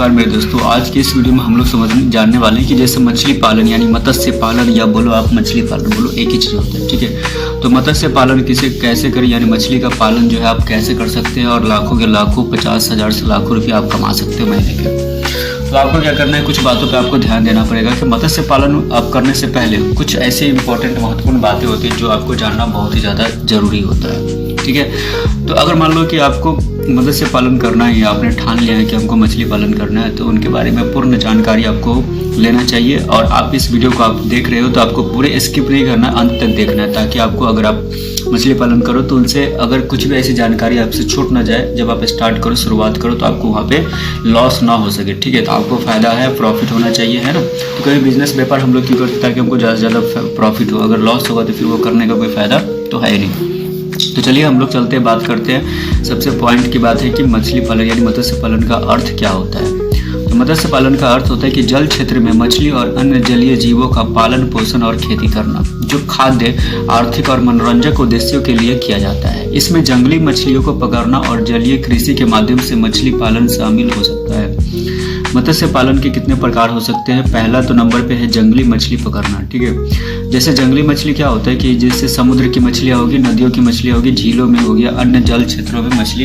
नमस्कार मेरे दोस्तों। आज की इस वीडियो में हम लोग जानने वाले हैं कि जैसे मछली पालन यानी मत्स्य पालन या बोलो आप मछली पालन बोलो, एक ही चीज़ होता है, ठीक है। तो मत्स्य पालन कैसे करें यानी मछली का पालन जो है आप कैसे कर सकते हैं और लाखों के लाखों 50,000 से लाखों रुपये आप कमा सकते हो महीने के। तो आपको क्या करना है, कुछ बातों पे आपको ध्यान देना पड़ेगा कि मत्स्य पालन आप करने से पहले कुछ ऐसी इंपॉर्टेंट महत्वपूर्ण बातें होती हैं जो आपको जानना बहुत ही ज़्यादा ज़रूरी होता है, ठीक है। तो अगर मान लो कि आपको मत्स्य पालन करना है या आपने ठान लिया है कि हमको मछली पालन करना है, तो उनके बारे में पूर्ण जानकारी आपको लेना चाहिए। और आप इस वीडियो को आप देख रहे हो तो आपको पूरे स्किप नहीं करना, अंत तक देखना है, ताकि आपको अगर आप मछली पालन करो तो उनसे अगर कुछ भी ऐसी जानकारी आपसे छूट ना जाए, जब आप स्टार्ट करो शुरुआत करो तो आपको वहाँ पे लॉस ना हो सके, ठीक है। तो आपको फ़ायदा है, प्रॉफिट होना चाहिए, है ना। तो कभी बिजनेस व्यापार हम लोग क्यों करते हैं, ताकि हमको ज़्यादा से ज़्यादा प्रॉफिट हो। अगर लॉस होगा तो फिर वो करने का कोई फ़ायदा तो है ही नहीं। तो चलिए हम लोग चलते हैं, बात करते हैं। सबसे पॉइंट की बात है कि मछली पालन यानी मत्स्य पालन का अर्थ क्या होता है। तो मत्स्य पालन का अर्थ होता है कि जल क्षेत्र में मछली और अन्य जलीय जीवों का पालन पोषण और खेती करना, जो खाद्य, आर्थिक और मनोरंजक उद्देश्यों के लिए किया जाता है। इसमें जंगली मछलियों को पकड़ना और जलीय कृषि के माध्यम से मछली पालन शामिल हो सकता है। मत्स्य पालन के कितने प्रकार हो सकते हैं। पहला तो नंबर पे है जंगली मछली पकड़ना, ठीक है। जैसे जंगली मछली क्या होता है कि जैसे समुद्र की मछलियाँ होगी, नदियों की मछलियाँ होगी, झीलों में होगी, अन्य जल क्षेत्रों में मछली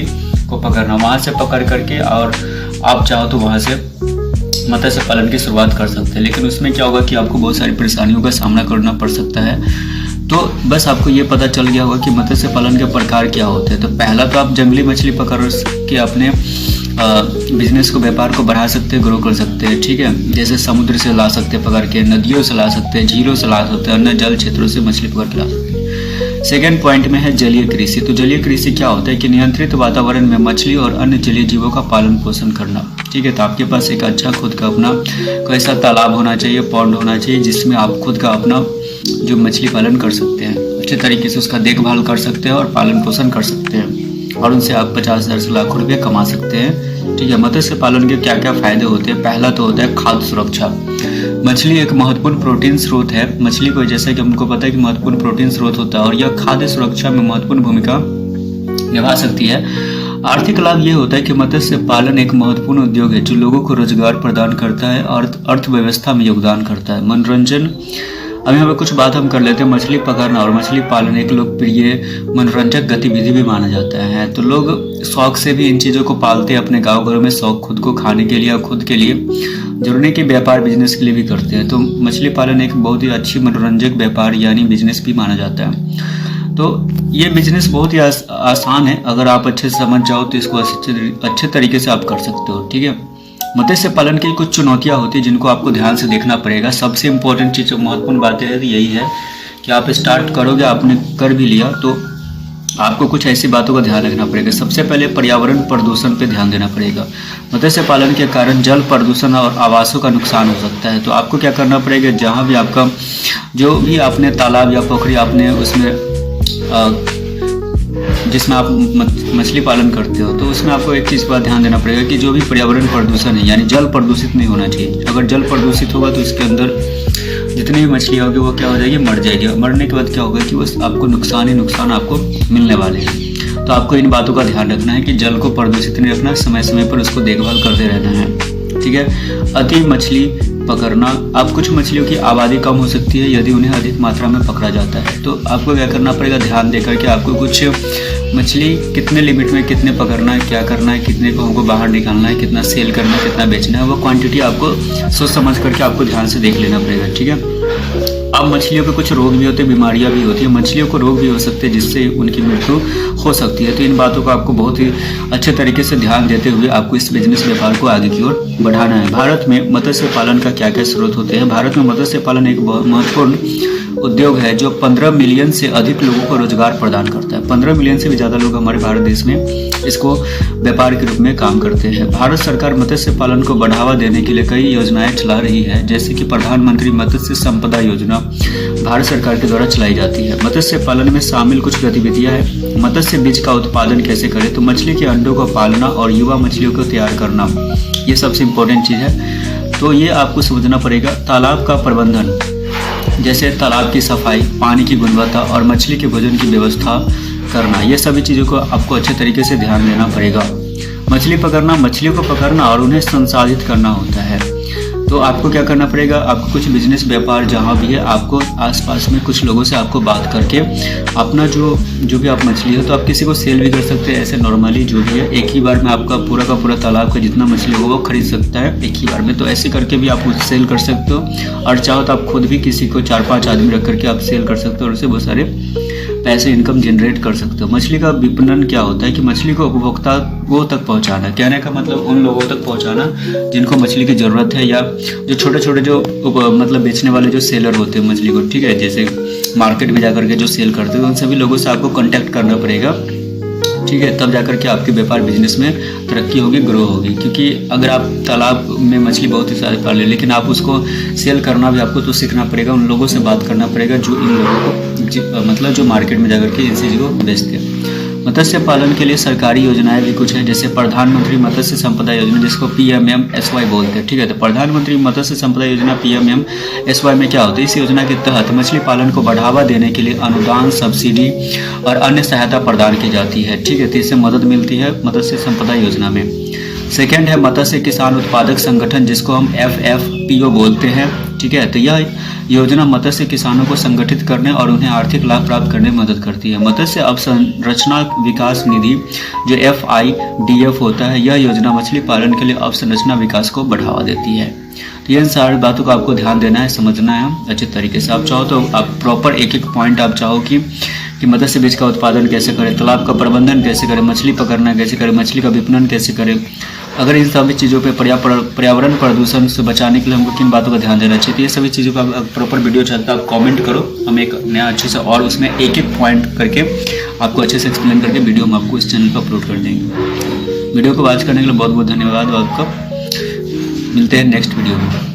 को पकड़ना, वहाँ से पकड़ करके और आप चाहो तो वहाँ से मत्स्य पालन की शुरुआत कर सकते हैं। लेकिन उसमें क्या होगा कि आपको बहुत सारी परेशानियों का सामना करना पड़ सकता है। तो बस आपको ये पता चल गया होगा कि मत्स्य पालन के प्रकार क्या होते हैं। तो पहला तो आप जंगली मछली पकड़ के अपने बिजनेस को, व्यापार को बढ़ा सकते हैं, ग्रो कर सकते हैं, ठीक है। जैसे समुद्र से ला सकते हैं पकड़ के, नदियों से ला सकते हैं, झीलों से ला सकते हैं, अन्य जल क्षेत्रों से मछली पकड़ के ला सकते हैं। सेकेंड पॉइंट में है जलीय कृषि। तो जलीय कृषि क्या होता है कि नियंत्रित वातावरण में मछली और अन्य जलीय जीवों का पालन पोषण करना, ठीक है। तो आपके पास एक अच्छा खुद का अपना कोई ऐसा तालाब होना चाहिए, पॉन्ड होना चाहिए, जिसमें आप खुद का अपना जो मछली पालन कर सकते हैं, अच्छे तरीके से उसका देखभाल कर सकते हैं और पालन पोषण कर सकते हैं, और उनसे आप 50,000 से लाखों रुपये कमा सकते हैं, ठीक है। मत्स्य पालन के क्या क्या फायदे होते हैं। पहला तो होता है खाद्य सुरक्षा। मछली एक महत्वपूर्ण प्रोटीन स्रोत है। मछली को जैसा कि हमको पता है कि महत्वपूर्ण प्रोटीन स्रोत होता है और यह खाद्य सुरक्षा में महत्वपूर्ण भूमिका निभा सकती है। आर्थिक लाभ ये होता है कि मत्स्य पालन एक महत्वपूर्ण उद्योग है जो लोगों को रोजगार प्रदान करता है और अर्थव्यवस्था में योगदान करता है। मनोरंजन, अभी हमें कुछ बात हम कर लेते हैं। मछली पकड़ना और मछली पालन एक लोकप्रिय मनोरंजक गतिविधि भी माना जाता है। तो लोग शौक से भी इन चीज़ों को पालते हैं, अपने गांव घरों में शौक, खुद को खाने के लिए और खुद के लिए जुड़ने के व्यापार बिजनेस के लिए भी करते हैं। तो मछली पालन एक बहुत ही अच्छी मनोरंजक व्यापार यानी बिजनेस भी माना जाता है। तो ये बिजनेस बहुत ही आसान है, अगर आप अच्छे से समझ जाओ तो इसको अच्छे तरीके से आप कर सकते हो, ठीक है। मत्स्य पालन की कुछ चुनौतियां होती है जिनको आपको ध्यान से देखना पड़ेगा। सबसे इम्पोर्टेंट चीज़, महत्वपूर्ण बातें है यही है कि आप स्टार्ट करोगे, आपने कर भी लिया तो आपको कुछ ऐसी बातों का ध्यान रखना पड़ेगा। सबसे पहले पर्यावरण प्रदूषण पे ध्यान देना पड़ेगा। मत्स्य पालन के कारण जल प्रदूषण और आवासों का नुकसान हो सकता है। तो आपको क्या करना पड़ेगा, जहाँ भी आपका जो भी आपने तालाब या पोखरी आपने उसमें जिसमें आप मछली पालन करते हो, तो उसमें आपको एक चीज़ पर ध्यान देना पड़ेगा कि जो भी पर्यावरण प्रदूषण है यानी जल प्रदूषित नहीं होना चाहिए। अगर जल प्रदूषित होगा तो इसके अंदर जितनी भी मछली होगी वो क्या हो जाएगी, मर जाएगी। मरने के बाद क्या होगा कि बस आपको नुकसान ही नुकसान आपको मिलने वाले हैं। तो आपको इन बातों का ध्यान रखना है कि जल को प्रदूषित नहीं रखना, समय समय पर उसको देखभाल करते रहना है, ठीक है। अति मछली पकड़ना, अब कुछ मछलियों की आबादी कम हो सकती है यदि उन्हें अधिक मात्रा में पकड़ा जाता है। तो आपको क्या करना पड़ेगा, ध्यान देकर के आपको कुछ मछली कितने लिमिट में कितने पकड़ना है, क्या करना है, कितने को हमको बाहर निकालना है, कितना सेल करना है, कितना बेचना है, वो क्वांटिटी आपको सोच समझ करके आपको ध्यान से देख लेना पड़ेगा, ठीक है। अब मछलियों पे कुछ रोग भी होते हैं, बीमारियां भी होती हैं, मछलियों को रोग भी हो सकते हैं जिससे उनकी मृत्यु हो सकती है। तो इन बातों को आपको बहुत ही अच्छे तरीके से ध्यान देते हुए आपको इस बिजनेस व्यापार को आगे की ओर बढ़ाना है। भारत में मत्स्य पालन का क्या क्या स्रोत होते हैं। भारत में मत्स्य पालन एक बहुत महत्वपूर्ण उद्योग है जो 15 मिलियन से अधिक लोगों को रोजगार प्रदान करता है। 15 मिलियन से भी ज़्यादा लोग हमारे भारत देश में इसको व्यापार के रूप में काम करते हैं। भारत सरकार मत्स्य पालन को बढ़ावा देने के लिए कई योजनाएं चला रही है, जैसे कि प्रधानमंत्री मत्स्य संपदा योजना भारत सरकार के द्वारा चलाई जाती है। मत्स्य पालन में शामिल कुछ गतिविधियां हैं। मत्स्य बीज का उत्पादन कैसे करें, तो मछली के अंडों को पालना और युवा मछलियों को तैयार करना, ये सबसे इम्पोर्टेंट चीज़ है। तो ये आपको समझना पड़ेगा। तालाब का प्रबंधन, जैसे तालाब की सफाई, पानी की गुणवत्ता और मछली के भोजन की व्यवस्था करना, ये सभी चीज़ों को आपको अच्छे तरीके से ध्यान देना पड़ेगा। मछली पकड़ना, मछलियों को पकड़ना और उन्हें संसाधित करना होता है। तो आपको क्या करना पड़ेगा, आपको कुछ बिजनेस व्यापार जहाँ भी है, आपको आसपास में कुछ लोगों से आपको बात करके अपना जो भी आप मछली हो, तो आप किसी को सेल भी कर सकते हैं। ऐसे नॉर्मली जो भी है एक ही बार में आपका पूरा का पूरा तालाब का जितना मछली होगा वो खरीद सकता है एक ही बार में। तो ऐसे करके भी आप सेल कर सकते हो, और चाहो तो आप खुद भी किसी को 4-5 आदमी रख करके आप सेल कर सकते हो और उससे बहुत सारे पैसे इनकम जनरेट कर सकते हो। मछली का विपणन क्या होता है कि मछली को उपभोक्ता वो तक पहुंचाना, कहने का मतलब उन लोगों तक पहुंचाना जिनको मछली की ज़रूरत है, या जो छोटे छोटे जो मतलब बेचने वाले जो सेलर होते हैं मछली को, ठीक है, जैसे मार्केट में जाकर के जो सेल करते हैं, उन सभी लोगों से आपको कॉन्टैक्ट करना पड़ेगा, ठीक है, तब जाकर के आपके व्यापार बिजनेस में तरक्की होगी, ग्रो होगी। क्योंकि अगर आप तालाब में मछली बहुत ही सारे पाले, लेकिन आप उसको सेल करना भी आपको तो सीखना पड़ेगा, उन लोगों से बात करना पड़ेगा जो इन लोगों को मतलब जो मार्केट में जाकर के इन चीज़ों को बेचते हैं। मत्स्य पालन के लिए सरकारी योजनाएं भी कुछ हैं, जैसे प्रधानमंत्री मत्स्य संपदा योजना, जिसको PMMSY बोलते हैं, ठीक है। तो प्रधानमंत्री मत्स्य संपदा योजना PMMSY में क्या होता है, इस योजना के तहत मछली पालन को बढ़ावा देने के लिए अनुदान, सब्सिडी और अन्य सहायता प्रदान की जाती है, ठीक है। तो इससे मदद मिलती है मत्स्य संपदा योजना में। सेकेंड है मत्स्य किसान उत्पादक संगठन, जिसको हम FFPO बोलते हैं, ठीक है। तो यह योजना मत्स्य किसानों को संगठित करने और उन्हें आर्थिक लाभ प्राप्त करने में मदद करती है। मत्स्य अवसंरचना विकास निधि जो FIDF होता है, यह योजना मछली पालन के लिए अवसंरचना विकास को बढ़ावा देती है। तो इन सारी बातों को आपको ध्यान देना है, समझना है अच्छे तरीके से। आप चाहो तो आप प्रॉपर एक एक पॉइंट आप चाहो कि मत्स्य बीज का उत्पादन कैसे करें, तालाब का प्रबंधन कैसे करें, मछली पकड़ना कैसे करें, मछली का विपणन कैसे करें, अगर इन सभी चीज़ों पे पर्यावरण प्रदूषण से बचाने के लिए हमको किन बातों का ध्यान देना चाहिए, तो ये सभी चीज़ों का प्रॉपर वीडियो चाहता है आप कमेंट करो, हम एक नया अच्छे से और उसमें एक एक पॉइंट करके आपको अच्छे से एक्सप्लेन करके वीडियो हम आपको इस चैनल पर अपलोड कर देंगे। वीडियो को वॉच करने के लिए बहुत बहुत धन्यवाद आपका। मिलते हैं नेक्स्ट वीडियो में।